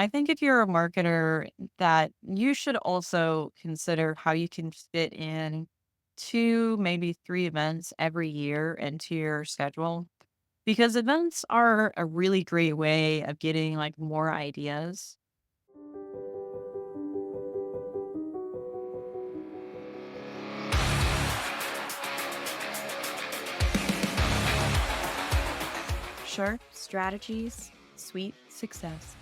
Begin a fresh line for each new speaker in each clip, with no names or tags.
I think if you're a marketer, that you should also consider how you can fit in 2, maybe 3 events every year into your schedule, because events are a really great way of getting, like, more ideas.
Sharp strategies, sweet success.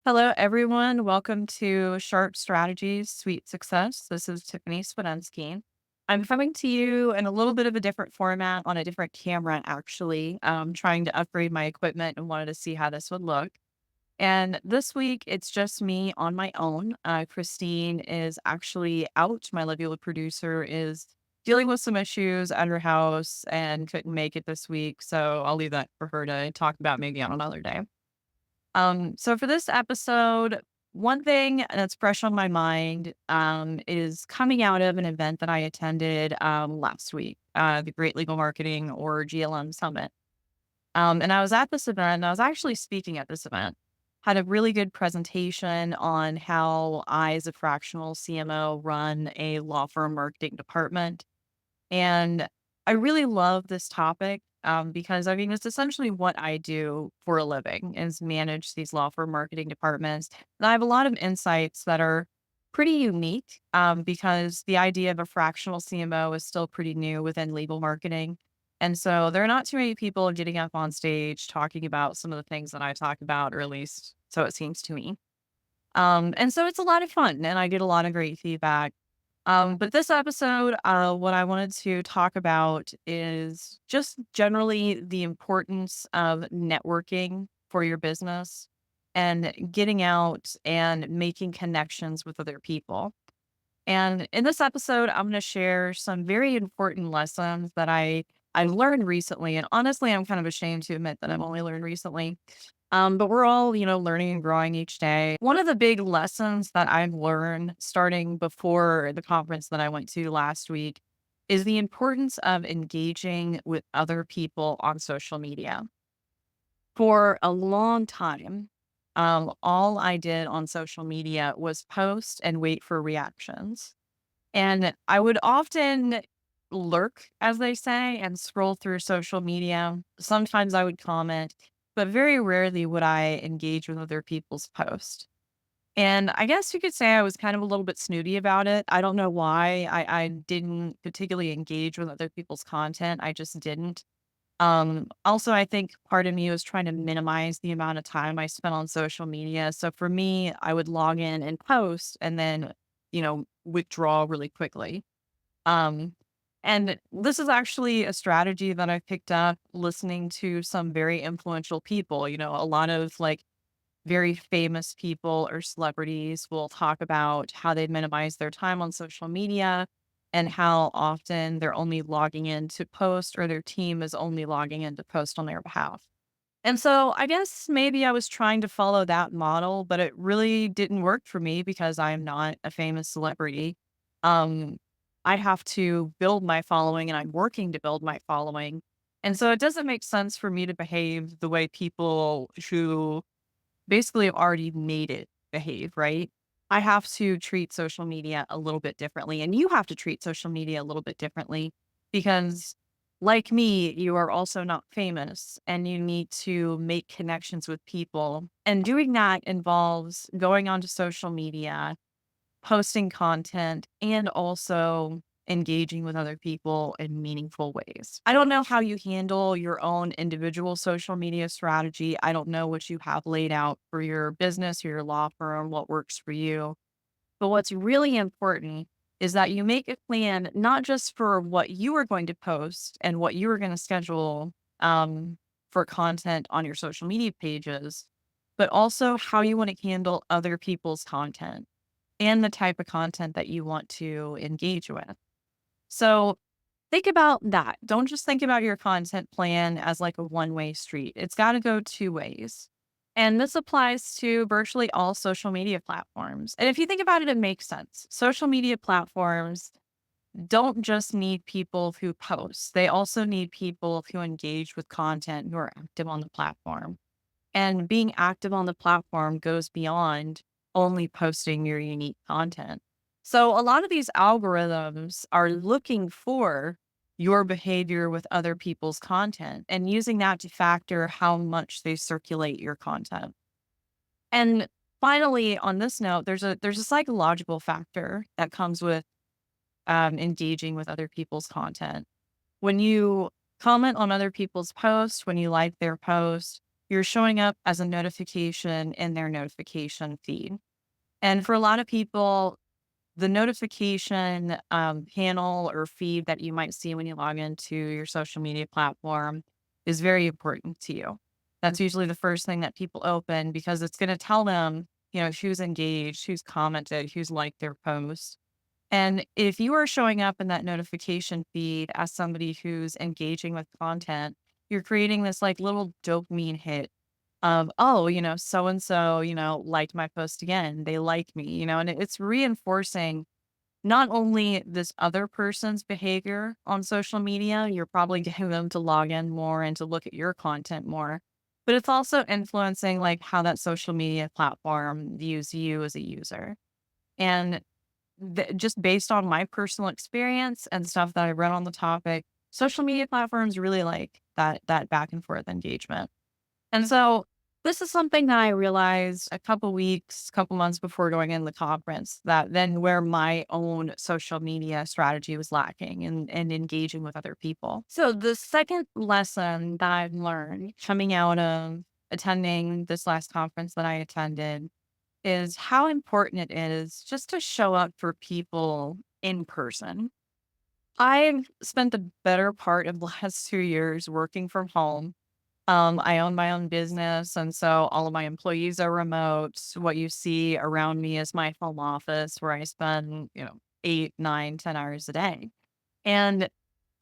Hello, everyone. Welcome to Sharp Strategies, Sweet Success. This is Tiffany Spedensky. I'm coming to you in a little bit of a different format on a different camera, actually. Trying to upgrade my equipment and wanted to see how this would look. And this week, it's just me on my own. Christine is actually out. My Livia producer is dealing with some issues at her house and couldn't make it this week. So I'll leave that for her to talk about maybe on another day. So for this episode, one thing that's fresh on my mind is coming out of an event that I attended last week, the Great Legal Marketing or GLM Summit. And I was at this event, and I was actually speaking at this event. Had a really good presentation on how I, as a fractional CMO, run a law firm marketing department. And I really love this topic because I mean, it's essentially what I do for a living is manage these law firm marketing departments. And I have a lot of insights that are pretty unique because the idea of a fractional CMO is still pretty new within legal marketing. And so there are not too many people getting up on stage talking about some of the things that I talk about, or at least so it seems to me. And so it's a lot of fun and I get a lot of great feedback. But this episode, what I wanted to talk about is just generally the importance of networking for your business and getting out and making connections with other people. And in this episode, I'm going to share some very important lessons that I learned recently. And honestly, I'm kind of ashamed to admit that I've only learned recently. But we're all, learning and growing each day. One of the big lessons that I've learned starting before the conference that I went to last week is the importance of engaging with other people on social media. For a long time, all I did on social media was post and wait for reactions. And I would often lurk, as they say, and scroll through social media. Sometimes I would comment, but very rarely would I engage with other people's posts. And I guess you could say I was kind of a little bit snooty about it. I don't know why I didn't particularly engage with other people's content. I just didn't. Also, I think part of me was trying to minimize the amount of time I spent on social media. So for me, I would log in and post and then, withdraw really quickly. Um, and this is actually a strategy that I picked up listening to some very influential people. A lot of like very famous people or celebrities will talk about how they minimize their time on social media and how often they're only logging in to post or their team is only logging in to post on their behalf. And so I guess maybe I was trying to follow that model, but it really didn't work for me because I am not a famous celebrity. Um, I have to build my following and I'm working to build my following. And so it doesn't make sense for me to behave the way people who basically have already made it behave, right? I have to treat social media a little bit differently, and you have to treat social media a little bit differently because, like me, you are also not famous and you need to make connections with people. And doing that involves going onto social media, posting content, and also engaging with other people in meaningful ways. I don't know how you handle your own individual social media strategy. I don't know what you have laid out for your business or your law firm, what works for you. But what's really important is that you make a plan not just for what you are going to post and what you are going to schedule for content on your social media pages, but also how you want to handle other people's content and the type of content that you want to engage with. So think about that. Don't just think about your content plan as like a one-way street. It's got to go two ways. And this applies to virtually all social media platforms. And if you think about it, it makes sense. Social media platforms don't just need people who post, they also need people who engage with content who are active on the platform. And being active on the platform goes beyond only posting your unique content. So a lot of these algorithms are looking for your behavior with other people's content and using that to factor how much they circulate your content. And finally, on this note, there's a psychological factor that comes with engaging with other people's content. When you comment on other people's posts, when you like their post, you're showing up as a notification in their notification feed. And for a lot of people, the notification panel or feed that you might see when you log into your social media platform is very important to you. That's usually the first thing that people open because it's going to tell them, who's engaged, who's commented, who's liked their post. And if you are showing up in that notification feed as somebody who's engaging with content, you're creating this like little dopamine hit of, oh, so and so, liked my post again. They like me, and it's reinforcing not only this other person's behavior on social media, you're probably getting them to log in more and to look at your content more, but it's also influencing like how that social media platform views you as a user. And just based on my personal experience and stuff that I read on the topic, social media platforms really like that back and forth engagement. And so this is something that I realized a couple weeks, couple months before going in the conference, that then where my own social media strategy was lacking and engaging with other people. So the second lesson that I've learned coming out of attending this last conference that I attended is how important it is just to show up for people in person. I've spent the better part of the last 2 years working from home. I own my own business, and so all of my employees are remote. What you see around me is my home office where I spend, 8, 9, 10 hours a day. And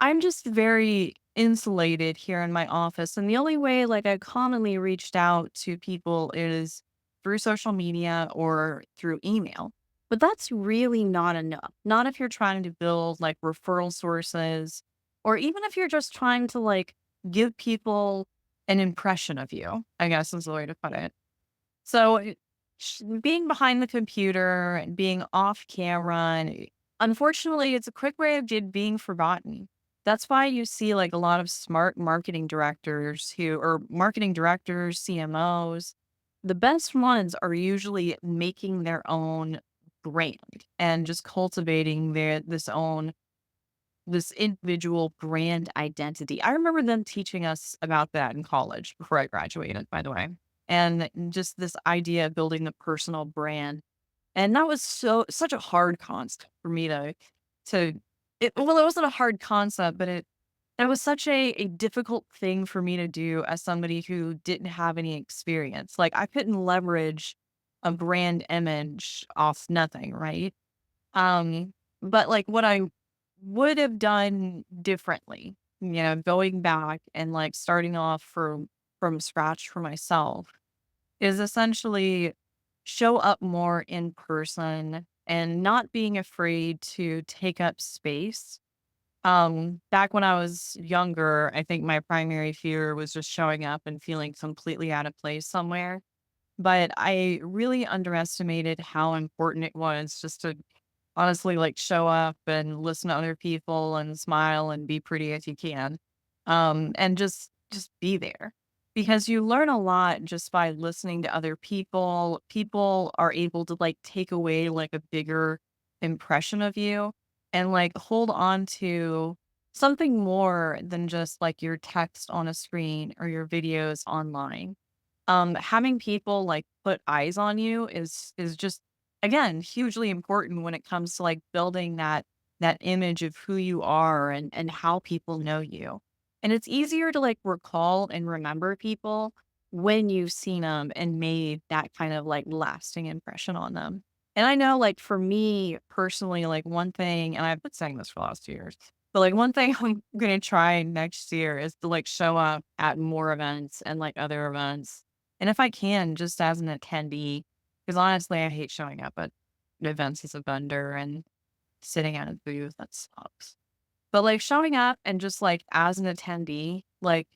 I'm just very insulated here in my office. And the only way like I commonly reached out to people is through social media or through email. But that's really not enough. Not if you're trying to build like referral sources or even if you're just trying to like give people an impression of you, I guess is the way to put it. So, being behind the computer and being off camera, and unfortunately, it's a quick way of being forgotten. That's why you see like a lot of smart marketing directors or marketing directors, CMOs. The best ones are usually making their own brand and just cultivating this individual brand identity. I remember them teaching us about that in college before I graduated, by the way. And just this idea of building the personal brand. And that was such a hard concept for me to it wasn't a hard concept, but it was such a difficult thing for me to do as somebody who didn't have any experience. Like I couldn't leverage a brand image off nothing, right? Um, but like what I would have done differently, going back and like starting off from scratch for myself is essentially show up more in person and not being afraid to take up space. Back when I was younger, I think my primary fear was just showing up and feeling completely out of place somewhere. But I really underestimated how important it was just to honestly, like, show up and listen to other people and smile and be pretty if you can. And just be there. Because you learn a lot just by listening to other people. People are able to, like, take away, like, a bigger impression of you and, like, hold on to something more than just, like, your text on a screen or your videos online. Having people, like, put eyes on you is just, again, hugely important when it comes to, like, building that image of who you are and how people know you. And it's easier to, like, recall and remember people when you've seen them and made that kind of, like, lasting impression on them. And I know, like, for me personally, like, one thing and I've been saying this for the last 2 years, but, like, one thing I'm gonna try next year is to, like, show up at more events and, like, other events and if I can, just as an attendee, because honestly, I hate showing up at events as a vendor and sitting at a booth, that sucks. But, like, showing up and just, like, as an attendee, like,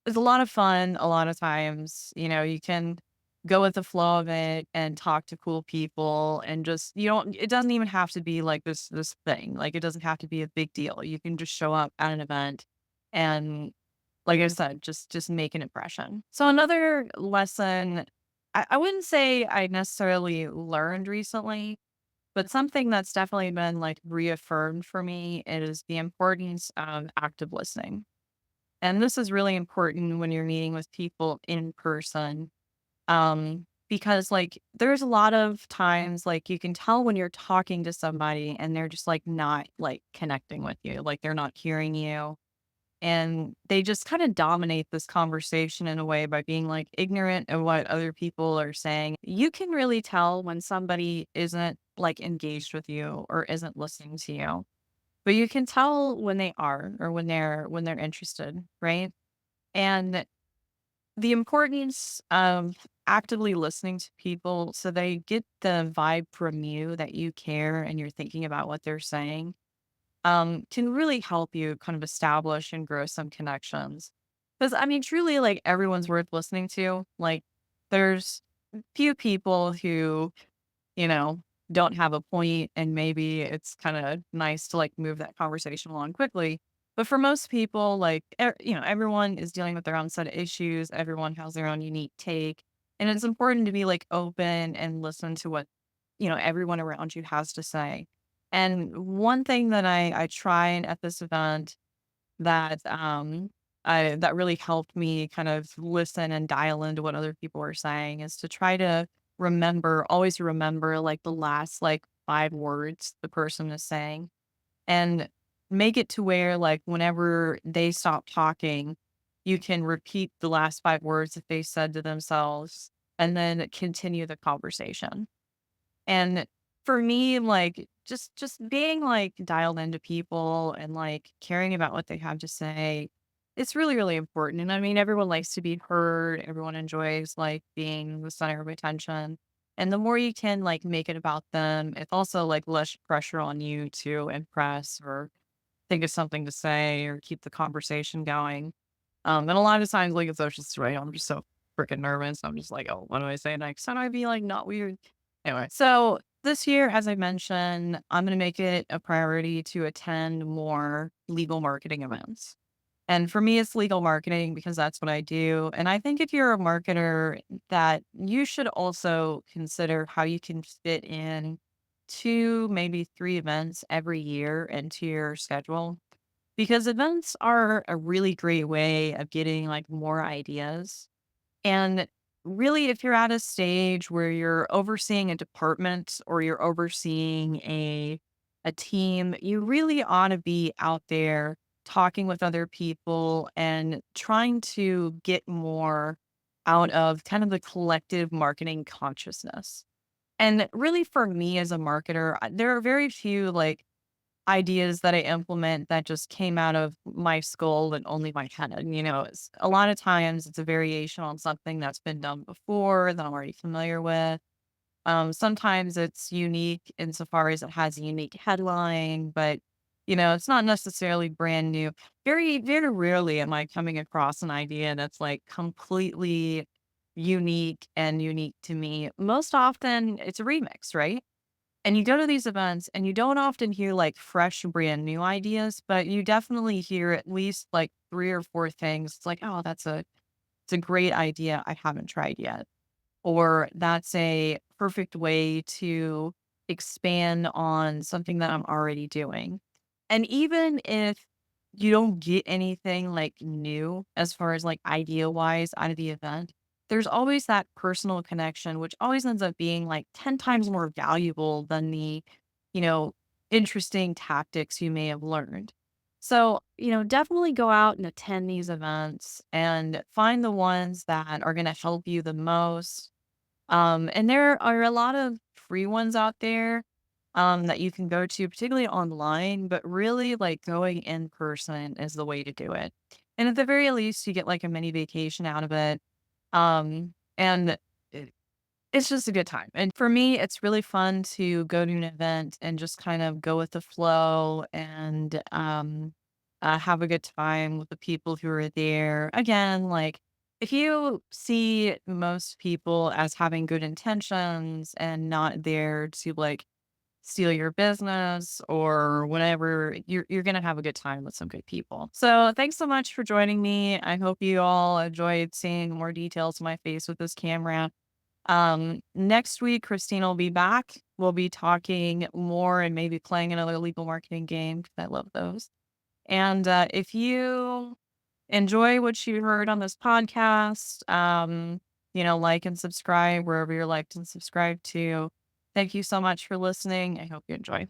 it's a lot of fun a lot of times. You can go with the flow of it and talk to cool people and just you don't it doesn't even have to be like this thing. Like it doesn't have to be a big deal. You can just show up at an event and like I said, just make an impression. So another lesson I wouldn't say I necessarily learned recently, but something that's definitely been like reaffirmed for me is the importance of active listening. And this is really important when you're meeting with people in person. Because like there's a lot of times like you can tell when you're talking to somebody and they're just like not like connecting with you, like they're not hearing you. And they just kind of dominate this conversation in a way by being like ignorant of what other people are saying. You can really tell when somebody isn't like engaged with you or isn't listening to you. But you can tell when they are or when they're interested, right? And the importance of actively listening to people so they get the vibe from you that you care and you're thinking about what they're saying, can really help you kind of establish and grow some connections. Because I mean, truly, like everyone's worth listening to. Like, there's few people who you know, don't have a point, and maybe it's kinda nice to, like, move that conversation along quickly. But for most people, like, everyone is dealing with their own set of issues, everyone has their own unique take, and it's important to be, like, open and listen to what, everyone around you has to say. And one thing that I tried at this event that, that really helped me kind of listen and dial into what other people are saying is to try to always remember, like, the last, like, 5 words the person is saying, and make it to where, like, whenever they stop talking, you can repeat the last 5 words that they said to themselves, and then continue the conversation. And for me, like, just being, like, dialed into people and, like, caring about what they have to say, it's really, really important, and I mean, everyone likes to be heard, everyone enjoys, like, being the center of attention, and the more you can, like, make it about them, it's also, like, less pressure on you to impress or think of something to say or keep the conversation going. And a lot of times, like, in social situation, I'm just so freaking nervous. I'm just like, "Oh, what do I say next? How do I be, like, not weird?" Anyway, so this year, as I mentioned, I'm gonna make it a priority to attend more legal marketing events. And for me, it's legal marketing because that's what I do. And I think if you're a marketer, that you should also consider how you can fit in 2, maybe 3 events every year into your schedule. Because events are a really great way of getting, like, more ideas. And really, if you're at a stage where you're overseeing a department or you're overseeing a team, you really ought to be out there talking with other people and trying to get more out of kind of the collective marketing consciousness. And really, for me as a marketer, there are very few like ideas that I implement that just came out of my skull and only my head. It's a lot of times it's a variation on something that's been done before that I'm already familiar with. Sometimes it's unique insofar as it has a unique headline, but it's not necessarily brand new. Very, very rarely am I coming across an idea that's like completely unique and unique to me. Most often it's a remix, right? And you go to these events and you don't often hear like fresh, brand new ideas, but you definitely hear at least like 3 or 4 things. It's like, "Oh, it's a great idea I haven't tried yet." Or that's a perfect way to expand on something that I'm already doing. And even if you don't get anything like new as far as like idea wise out of the event, there's always that personal connection, which always ends up being like 10 times more valuable than the, you know, interesting tactics you may have learned. So, definitely go out and attend these events and find the ones that are going to help you the most, and there are a lot of free ones out there, that you can go to, particularly online, but really like going in person is the way to do it. And at the very least, you get like a mini vacation out of it. And it's just a good time. And for me, it's really fun to go to an event and just kind of go with the flow and have a good time with the people who are there. Again, like if you see most people as having good intentions and not there to like steal your business or whatever, you're gonna have a good time with some good people. So thanks so much for joining me. I hope you all enjoyed seeing more details of my face with this camera. Next week, Christina will be back. We'll be talking more and maybe playing another legal marketing game because I love those. And if you enjoy what you heard on this podcast, like and subscribe wherever you're liked and subscribed to. Thank you so much for listening. I hope you enjoy.